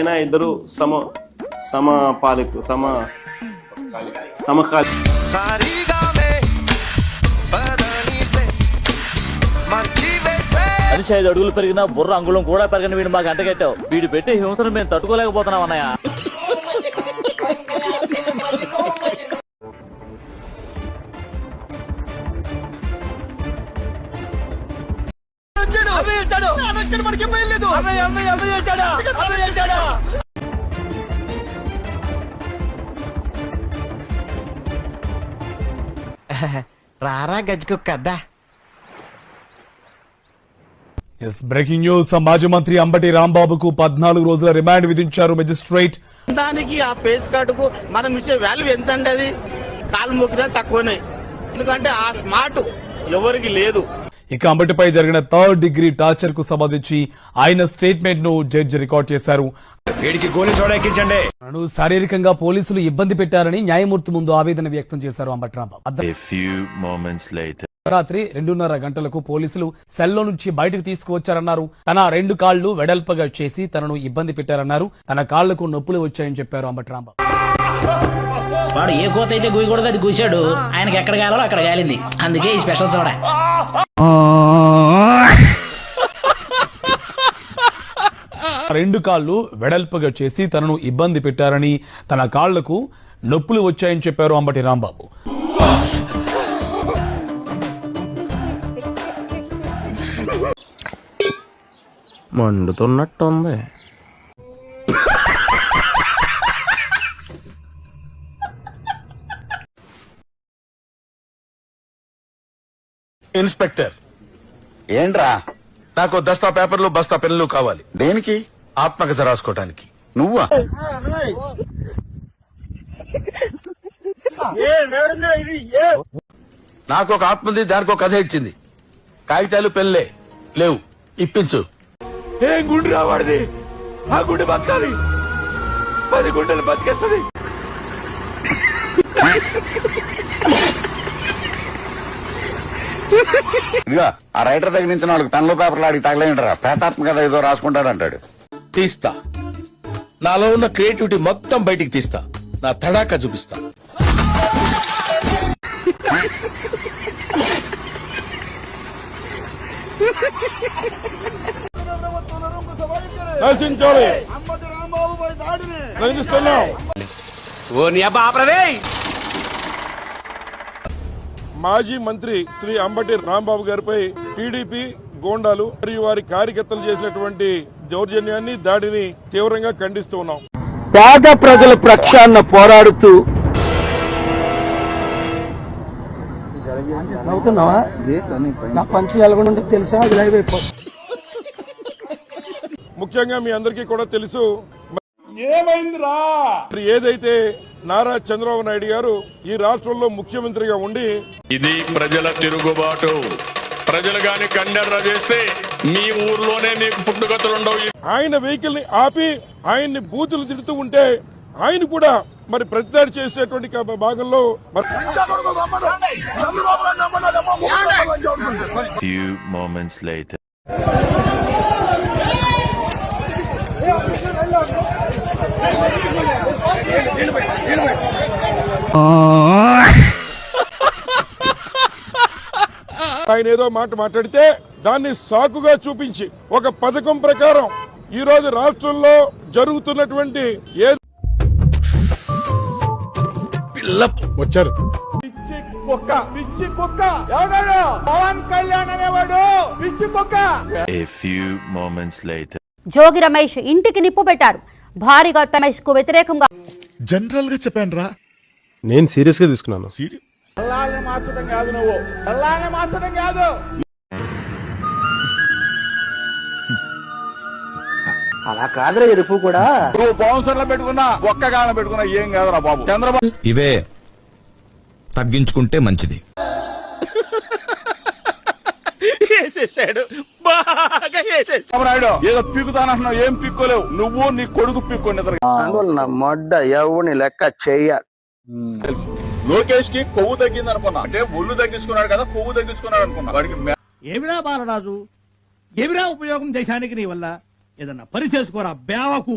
ఆయన ఇద్దరు సమకాలి మనిషి 5 అడుగులు పెరిగినా బుర్ర అంగుళం కూడా పెరగని వీడు మాకు అంటగట్టావు. వీడు పెట్టి హింసను మేము తట్టుకోలేకపోతున్నాం అన్నయ్య. రారా గజ్జుకుక్కద్దా. Breaking news. మాజీ మంత్రి అంబటి రాంబాబుకు 14 రోజుల రిమాండ్ విధించారు మెజిస్ట్రేట్. దానికి ఆ పేస్ కార్డుకు మనం ఇచ్చే వాల్యూ ఎంత అండి? అది కాలు మొక్కినా తక్కువనే, ఎందుకంటే ఆ స్మార్ట్ ఎవరికి లేదు. ఇక అంబటిపై జరిగిన 3rd డిగ్రీ టార్చర్ కు సంబంధించి ఆయన స్టేట్మెంట్ ను జడ్జి రికార్డ్ చేశారు. శారీరకంగా పోలీసులు ఇబ్బంది పెట్టారని న్యాయమూర్తి ముందు ఆవేదన వ్యక్తం చేశారు అంబటి రాంబాబు. రాత్రి 2:30 గంటలకు పోలీసులు సెల్లో నుంచి బయటకు తీసుకువచ్చారన్నారు. తన 2 కాళ్లు వెడల్పగా చేసి తనను ఇబ్బంది పెట్టారన్నారు. తన కాళ్లకు నొప్పులు వచ్చాయని చెప్పారు అంబటి రాంబాబు. వాడు ఏ కోత అయితే గుయ్యకూడదు అది కూశాడు. ఆయనకి ఎక్కడ కావాలో అక్కడ కాలింది, అందుకే ఈ స్పెషల్ సోడా. 2 కాళ్లు వెడల్పుగా చేసి తనను ఇబ్బంది పెట్టారని, తన కాళ్లకు నొప్పులు వచ్చాయని చెప్పారు అంబటి రాంబాబు. మండుతున్నట్టుంది. ఇన్స్పెక్టర్, ఏంట్రా? నాకు దస్తా పేపర్లు బస్తా పెన్నులు కావాలి. దేనికి? ఆత్మకథ రాసుకోవటానికి. నువ్వా? నాకు ఒక ఆత్మది, దానికి ఒక కథ ఇచ్చింది. కాగితాలు పెన్నులే లేవు, ఇప్పించు. ఏం గుండె రావాడిది, ఆ గుండె బతకాలి, 10 గుండెలు బతికేస్తుంది. ఇదిగా ఆ రైటర్ దగ్గర నుంచి 4 పెన్నులు పేపర్లు అడిగి తగలేంటారా? ప్రేతాత్మక కథ ఏదో రాసుకుంటాడంటాడు. తీస్తా, నాలో ఉన్న క్రియేటివిటీ మొత్తం బయటికి తీస్తా, నా తడాకా చూపిస్తా. మాజీ మంత్రి శ్రీ అంబటి రాంబాబు గారిపై టీడీపీ గోండాలు మరియు వారి కార్యకర్తలు చేసినటువంటి దౌర్జన్యాన్ని, దాడిని తీవ్రంగా ఖండిస్తూ ఉన్నాం. పేద ప్రజల పక్షాన పోరాడుతూ ముఖ్యంగా మీ అందరికీ కూడా తెలుసు ఏదైతే నారా చంద్రబాబు నాయుడు గారు ఈ రాష్ట్రంలో ముఖ్యమంత్రిగా ఉండి, ఇది ప్రజల తిరుగుబాటు, ప్రజలు గాని కండెర్ర చేస్తే మీ ఊర్లోనే నీకు పుట్టుగతులుండవు. ఆయన వెహికల్ ని ఆపి ఆయన్ని బూతులు తిడుతూ ఉంటే ఆయన కూడా మరి ప్రతిదాడి చేసేటువంటి భాగంలో ఆయన ఏదో మాట మాట్లాడితే దాన్ని సాకుగా చూపించి ఒక పథకం ప్రకారం ఈ రోజు రాష్ట్రంలో జరుగుతున్నటువంటి వచ్చారు పిచ్చి కుక్క పవన్ కళ్యాణ్ అనేవాడు పిచ్చి కుక్క. జోగి రమేష్ ఇంటికి నిప్పు పెట్టారు. భారీగా రమేష్ కు వ్యతిరేకంగా జనరల్ గా చెప్పాను రా, నేను సీరియస్ గా తీసుకున్నాను. మార్చడం కాదు, నువ్వు మార్చడం కాదు. అలా కాదురా ఎరుపు కూడా. నువ్వు బౌన్సర్లో పెట్టుకున్నా, ఒక్క గాన పెట్టుకున్నా ఏం కాదురా బాబు. చంద్రబాబు ఇవే తగ్గించుకుంటే మంచిది. ఏదో పీకుతానంటున్నావు, ఏం పీక్కోలేవు. నువ్వు నీ కొడుకు పీక్కోండి. అందువల్ల మొడ్డ ఎవరిని లెక్క చెయ్య. లోకేష్ కి కొవ్వు తగ్గింది అనుకున్నా, అంటే ఒళ్ళు తగ్గించుకున్నాడు కదా, కొవ్వు తగ్గించుకున్నాడు అనుకున్నా. వాడికి ఏమిరా బాలరాజు, ఏమిరా ఉపయోగం దేశానికి నీ వల్ల? ఏదన్నా పని చేసుకోరా బేవకు.